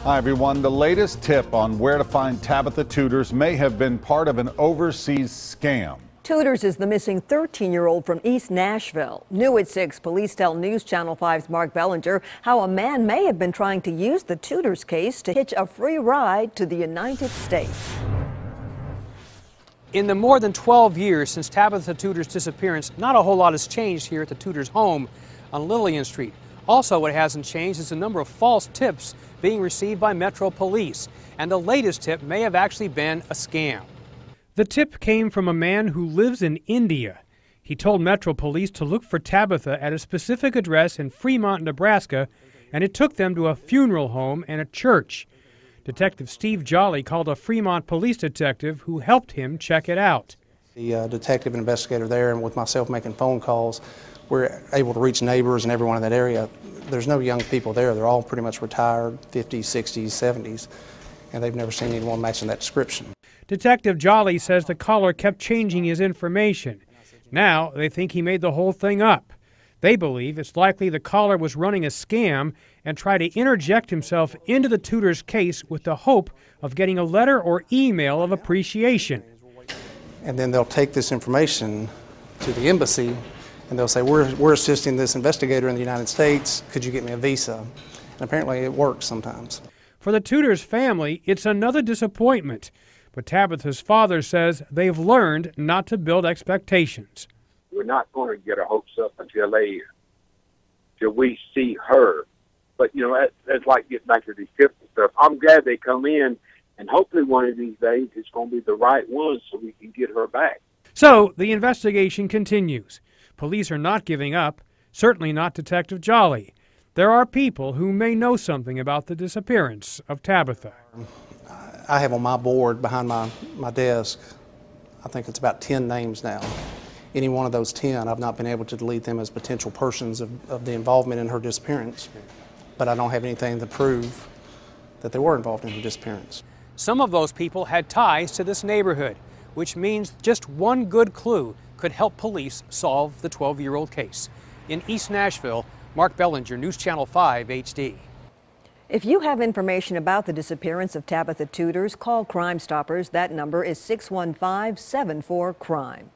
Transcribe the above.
Hi, everyone. The latest tip on where to find Tabitha Tuders may have been part of an overseas scam. Tuders is the missing 13-year-old from East Nashville. New at 6, police tell News Channel 5's Mark Bellinger how a man may have been trying to use the Tuders case to hitch a free ride to the United States. In the more than 12 years since Tabitha Tuders' disappearance, not a whole lot has changed here at the Tuders' home on Lillian Street. Also, what hasn't changed is the number of false tips being received by Metro Police. And the latest tip may have actually been a scam. The tip came from a man who lives in India. He told Metro Police to look for Tabitha at a specific address in Fremont, Nebraska, and it took them to a funeral home and a church. Detective Steve Jolly called a Fremont police detective who helped him check it out. The detective and investigator there, and with myself making phone calls, we're able to reach neighbors and everyone in that area. There's no young people there. They're all pretty much retired, 50s, 60s, 70s, and they've never seen anyone matching that description. Detective Jolly says the caller kept changing his information. Now they think he made the whole thing up. They believe it's likely the caller was running a scam and tried to interject himself into the Tuders case with the hope of getting a letter or email of appreciation. And then they'll take this information to the embassy and they'll say, we're assisting this investigator in the United States, could you get me a visa? And apparently it works sometimes. For the Tuders family, it's another disappointment. But Tabitha's father says they've learned not to build expectations. We're not going to get our hopes up until we see her. But, you know, that's like getting back to these tips and stuff. I'm glad they come in, and hopefully one of these days it's going to be the right one so we can get her back. So the investigation continues. Police are not giving up, certainly not Detective Jolly. There are people who may know something about the disappearance of Tabitha. I have on my board behind my desk, I think it's about 10 names now. Any one of those 10, I've not been able to delete them as potential persons of the involvement in her disappearance. But I don't have anything to prove that they were involved in her disappearance. Some of those people had ties to this neighborhood, which means just one good clue could help police solve the 12-year-old case. In East Nashville, Mark Bellinger, News Channel 5 HD. If you have information about the disappearance of Tabitha Tuders, call Crime Stoppers. That number is 615-74-CRIME.